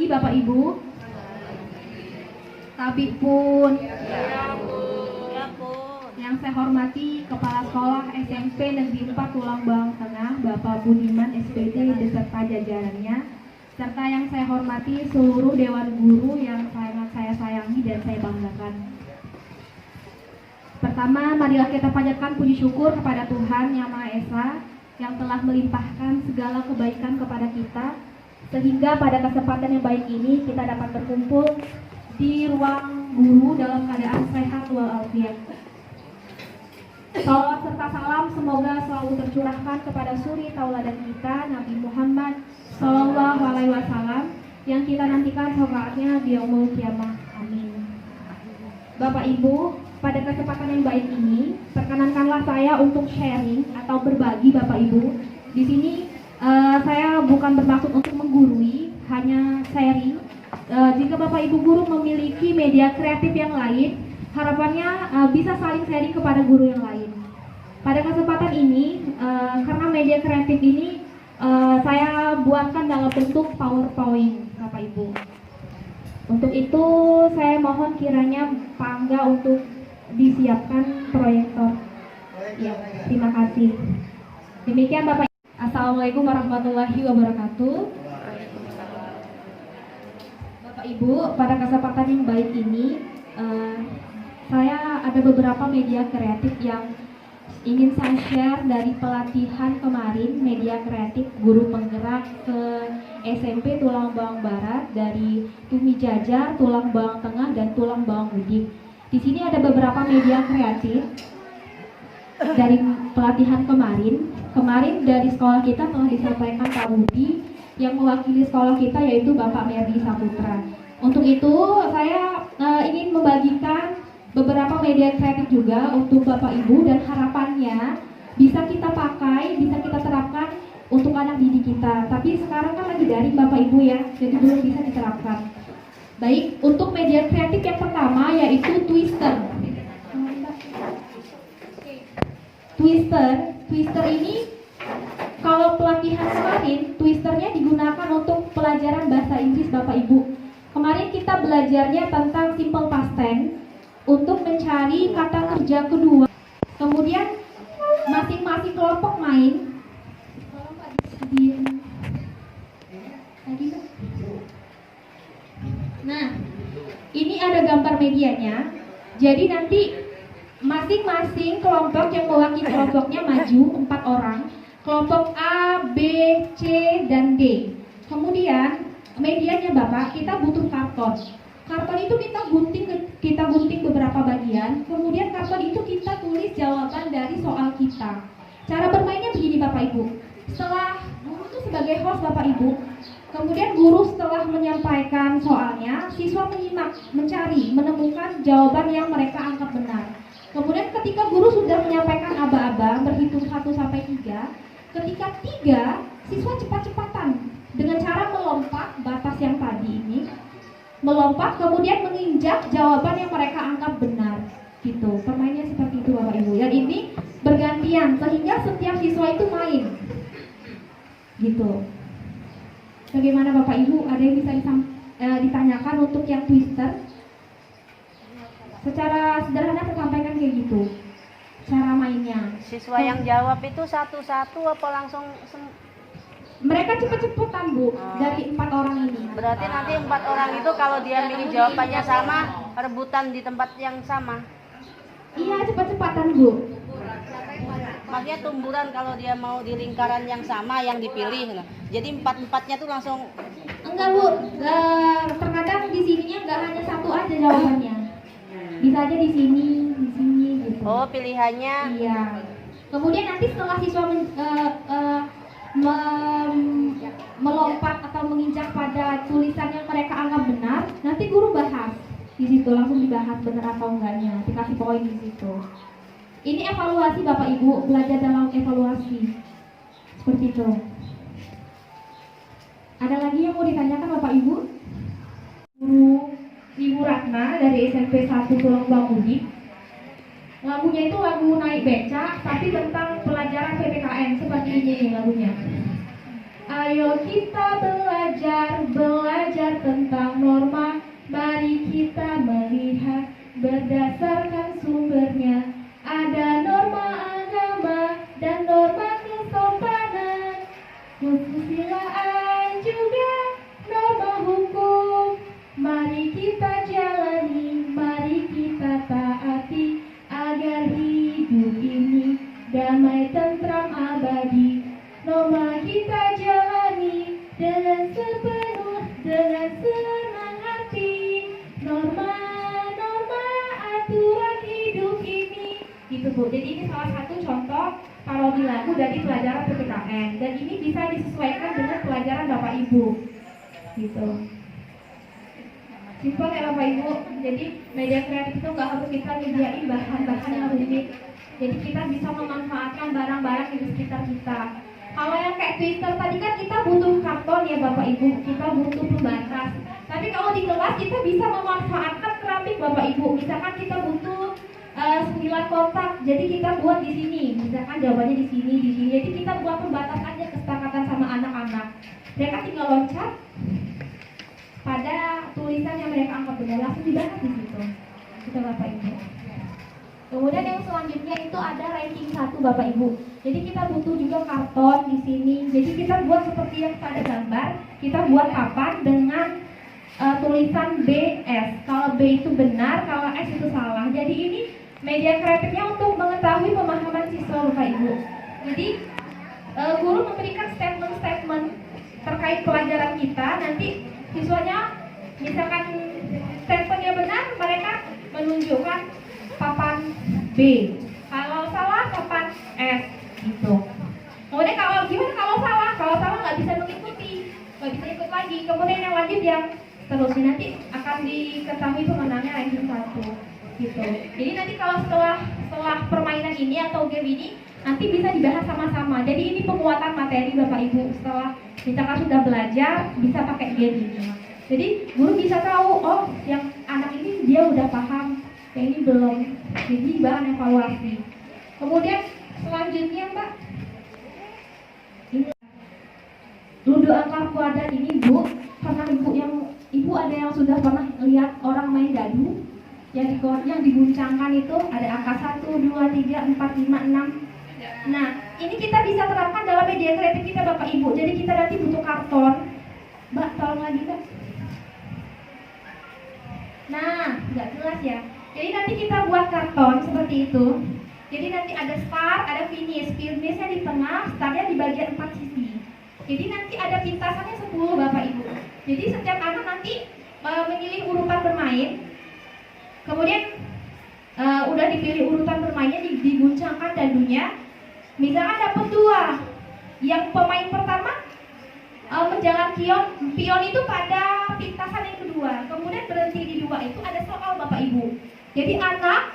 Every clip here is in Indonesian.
Bapak Ibu? Tabik pun. Yang saya hormati Kepala Sekolah SMP Negeri 4 Tulang Bawang Tengah Bapak Budiman SPD beserta jajarannya, serta yang saya hormati seluruh Dewan Guru yang sangat saya sayangi dan saya banggakan. Pertama, marilah kita panjatkan puji syukur kepada Tuhan Yang Maha Esa yang telah melimpahkan segala kebaikan kepada kita, sehingga pada kesempatan yang baik ini kita dapat berkumpul di ruang guru dalam keadaan sehat walafiat. Salawat serta salam semoga selalu tercurahkan kepada suri tauladan kita Nabi Muhammad Sallallahu Alaihi Wasallam yang kita nantikan syafaatnya di yaumul kiamah. Amin. Bapak Ibu, pada kesempatan yang baik ini, perkenankanlah saya untuk sharing atau berbagi Bapak Ibu. Di sini saya bukan bermaksud untuk menggurui, hanya sharing. Jika Bapak Ibu guru memiliki media kreatif yang lain, harapannya bisa saling sharing kepada guru yang lain. Pada kesempatan ini, karena media kreatif ini saya buatkan dalam bentuk PowerPoint, Bapak Ibu. Untuk itu, saya mohon kiranya Pak Angga untuk disiapkan proyektor. Ya, terima kasih. Demikian Bapak. Assalamualaikum warahmatullahi wabarakatuh. Bapak Ibu, pada kesempatan yang baik ini, saya ada beberapa media kreatif yang ingin saya share dari pelatihan kemarin, media kreatif guru penggerak ke SMP Tulang Bawang Barat dari Tumi Jajar, Tulang Bawang Tengah, dan Tulang Bawang Udik. Di sini ada beberapa media kreatif dari pelatihan kemarin. Kemarin dari sekolah kita telah disampaikan Pak Budi yang mewakili sekolah kita yaitu Bapak Merdi Saputra. Untuk itu saya ingin membagikan beberapa media kreatif juga untuk Bapak Ibu dan harapannya bisa kita pakai, bisa kita terapkan untuk anak didik kita. Tapi sekarang kan lagi daring Bapak Ibu ya, jadi belum bisa diterapkan. Baik, untuk media kreatif yang pertama yaitu Twister. Twister ini kalau pelatihan kemarin, Twisternya digunakan untuk pelajaran bahasa Inggris Bapak Ibu. Kemarin kita belajarnya tentang simple past tense untuk mencari kata kerja kedua. Kemudian masing-masing kelompok main. Nah, ini ada gambar medianya. Jadi nanti masing-masing kelompok yang mewakili kelompoknya maju 4 orang. Kelompok A, B, C, dan D. Kemudian medianya Bapak, kita butuh karton. Karton itu kita gunting beberapa bagian. Kemudian karton itu kita tulis jawaban dari soal kita. Cara bermainnya begini Bapak Ibu. Setelah guru itu sebagai host Bapak Ibu, kemudian guru setelah menyampaikan soalnya, siswa menyimak, mencari, menemukan jawaban yang mereka anggap benar. Kemudian ketika guru sudah menyampaikan aba-aba, berhitung 1 sampai 3, ketika 3, siswa cepat-cepatan dengan cara melompat batas yang tadi ini, melompat kemudian menginjak jawaban yang mereka anggap benar. Gitu, permainnya seperti itu Bapak Ibu. Dan ini bergantian sehingga setiap siswa itu main. Gitu. Bagaimana Bapak Ibu? Ada yang bisa ditanyakan untuk yang Twister? Secara sederhana saya sampaikan kayak gitu cara mainnya. Siswa yang jawab itu satu-satu apa langsung mereka cepet-cepetan Bu, dari 4 orang ini. Berarti nanti 4 orang itu kalau dia milih jawabannya sama, rebutan di tempat yang sama. Iya, cepet-cepatan Bu. Maksudnya tumburan kalau dia mau di lingkaran yang sama yang dipilih. Jadi 4-4-nya tuh langsung. Enggak Bu, terkadang di sininya enggak hanya satu aja jawabannya. Bisa aja di sini gitu. Oh, pilihannya. Iya. Kemudian nanti setelah siswa melompat atau menginjak pada tulisan yang mereka anggap benar, nanti guru bahas di situ, langsung dibahas benar atau enggaknya, dikasih poin di situ. Ini evaluasi Bapak Ibu, belajar dalam evaluasi seperti itu. Ada lagi yang mau ditanyakan Bapak Ibu? Guru Ibu Ratna dari SMP 1 Tulang Bawang Udik. Lagunya itu lagu naik becak, tapi tentang pelajaran PPKN seperti ini lagunya. Ayo kita belajar belajar tentang norma, mari kita melihat berdasarkan sumbernya. Ada norma agama dan norma kesopanan, kesusilaan juga norma hukum. Mari kita jalani, mari kita taati, agar hidup ini damai tentram abadi. Norma kita jalani dengan senang hati. Norma aturan hidup ini. Gitu Bu. Jadi ini salah satu contoh parodi lagu dari pelajaran PPKN. Dan ini bisa disesuaikan dengan pelajaran Bapak Ibu. Gitu. Simpel ya Bapak Ibu. Jadi media kreatif itu nggak harus kita menyediain bahan-bahan yang rumit. Jadi kita bisa memanfaatkan barang-barang di sekitar kita. Kalau yang kayak Twitter tadi kan kita butuh karton ya Bapak Ibu, kita butuh pembatas. Tapi kalau di kelas kita bisa memanfaatkan keramik Bapak Ibu. Misalkan kita butuh 9 kotak, jadi kita buat di sini. Misalkan jawabannya di sini. Jadi kita buat pembatas aja, kesepakatan sama anak-anak. Mereka tinggal loncat pada tulisan yang mereka anggap benar, langsung dibahas di situ. Kita Bapak Ibu. Kemudian yang selanjutnya itu ada ranking 1 Bapak Ibu. Jadi kita butuh juga karton di sini. Jadi kita buat seperti yang pada gambar. Kita buat papan dengan tulisan BS. Kalau B itu benar, kalau S itu salah. Jadi ini media kreatifnya untuk mengetahui pemahaman siswa Bapak Ibu. Jadi guru memberikan statement-statement terkait pelajaran kita. Nanti siswanya misalkan statementnya benar, mereka menunjukkan papan B. Kalau salah papan S gitu. Kemudian kalau gimana kalau salah? Kalau salah nggak bisa mengikuti, nggak bisa ikut lagi. Kemudian yang lanjut yang terusnya nanti akan diketahui pemenangnya ranking 1 gitu. Jadi nanti kalau setelah permainan ini atau game ini nanti bisa dibahas sama-sama. Jadi ini penguatan materi Bapak Ibu setelah misalkan sudah belajar bisa pakai game ini. Jadi guru bisa tahu, oh yang anak ini dia udah paham, yang ini belum. Jadi bahan evaluasi. Kemudian selanjutnya Mbak, ini ludo angkar kuadrat ini Bu, karena ibu ada yang sudah pernah lihat orang main dadu yang diguncangkan itu ada angka 1, 2, 3, 4, 5, 6. Nah, ini kita bisa terapkan dalam media kreatif kita Bapak Ibu. Jadi kita nanti butuh karton. Mbak, tolong lagi Mbak. Nah, nggak jelas ya. Jadi nanti kita buat karton seperti itu. Jadi nanti ada start, ada finish. Finishnya di tengah, startnya di bagian 4 sisi. Jadi nanti ada pintasannya 10 Bapak Ibu. Jadi setiap anak nanti memilih urutan bermain. Kemudian udah dipilih urutan bermainnya, diguncangkan dadunya. Misalkan dapat 2. Yang pemain pertama menjalan pion itu pada pintasan yang kedua. Kemudian berhenti di 2 itu ada soal Bapak Ibu. Jadi anak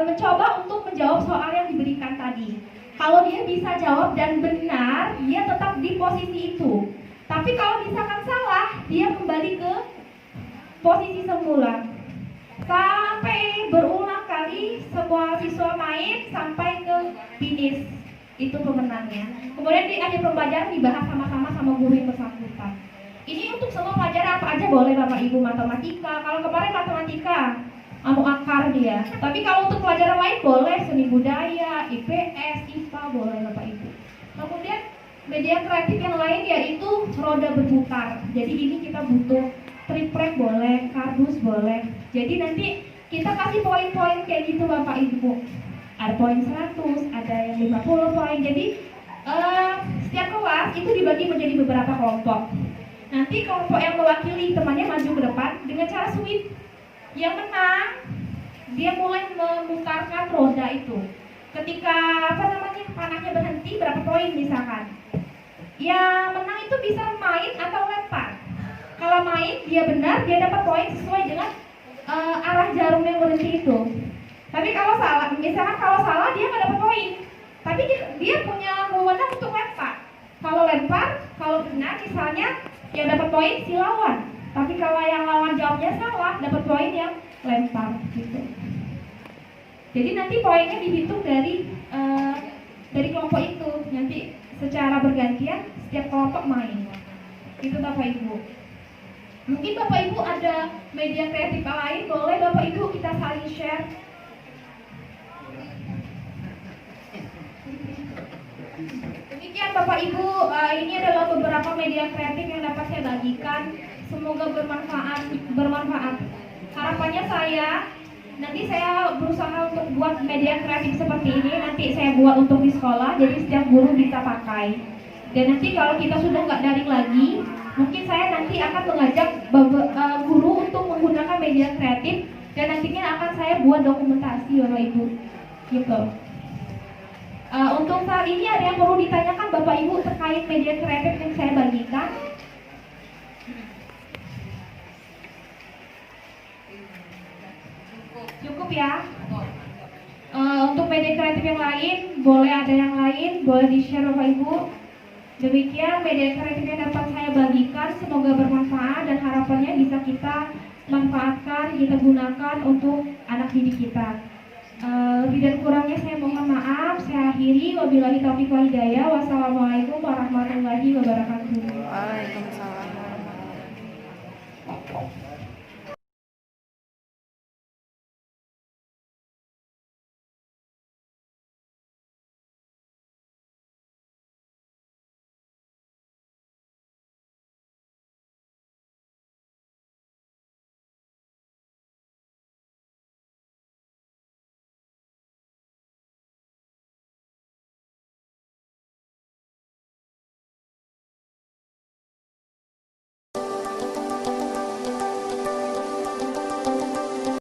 mencoba untuk menjawab soal yang diberikan tadi. Kalau dia bisa jawab dan benar, dia tetap di posisi itu. Tapi kalau misalkan salah, dia kembali ke posisi semula. Sampai berulang kali semua siswa main sampai ke finish. Itu pemenangnya. Kemudian di akhir pembelajaran dibahas sama-sama sama guru yang bersangkutan. Ini untuk semua pelajaran apa aja boleh Bapak Ibu, matematika. Kalau kemarin matematika, akar dia. Tapi kalau untuk pelajaran lain boleh seni budaya, IPS, IPA boleh Bapak Ibu. Kemudian media kreatif yang lain yaitu roda berputar. Jadi ini kita butuh triplek boleh, kardus boleh. Jadi nanti kita kasih poin-poin kayak gitu Bapak Ibu. Ada poin 100, ada yang 50 poin. Jadi setiap kelas itu dibagi menjadi beberapa kelompok. Nanti kelompok yang mewakili temannya maju ke depan dengan cara sweep. Yang menang dia mulai memutarkan roda itu. Ketika panahnya berhenti berapa poin misalkan. Yang menang itu bisa main atau lempar. Kalau main dia benar, dia dapat poin sesuai dengan arah jarum yang berhenti itu. Tapi kalau salah, misalkan kalau salah dia nggak dapat poin. Tapi dia punya wewenang untuk lempar. Kalau lempar, kalau benar misalnya yang dapat poin si lawan. Tapi kalau yang lawan jawabnya salah, dapat poin yang lempar gitu. Jadi nanti poinnya dihitung dari kelompok itu. Nanti secara bergantian setiap kelompok main. Itu Bapak Ibu. Mungkin Bapak Ibu ada media kreatif lain, boleh Bapak Ibu kita saling share. Demikian Bapak Ibu, ini adalah beberapa media kreatif yang dapat saya bagikan. Semoga bermanfaat. Harapannya nanti saya berusaha untuk buat media kreatif seperti ini. Nanti saya buat untuk di sekolah, jadi setiap guru bisa pakai. Dan nanti kalau kita sudah nggak daring lagi, mungkin saya nanti akan mengajak guru untuk menggunakan media kreatif, dan nantinya akan saya buat dokumentasi Bapak Ibu. Gitu. Untuk saat ini ada yang perlu ditanyakan Bapak Ibu terkait media kreatif yang saya bagikan? Cukup ya? Untuk media kreatif yang lain, boleh ada yang lain, boleh di-share Bapak Ibu. Demikian media kreatif yang dapat saya bagikan, semoga bermanfaat dan harapannya bisa kita manfaatkan, kita gunakan untuk anak didik kita. Lebih dan kurangnya saya mohon maaf, saya akhiri. Wabillahi taufiq wal hidayah. Wassalamualaikum warahmatullahi wabarakatuh. Waalaikumsalam.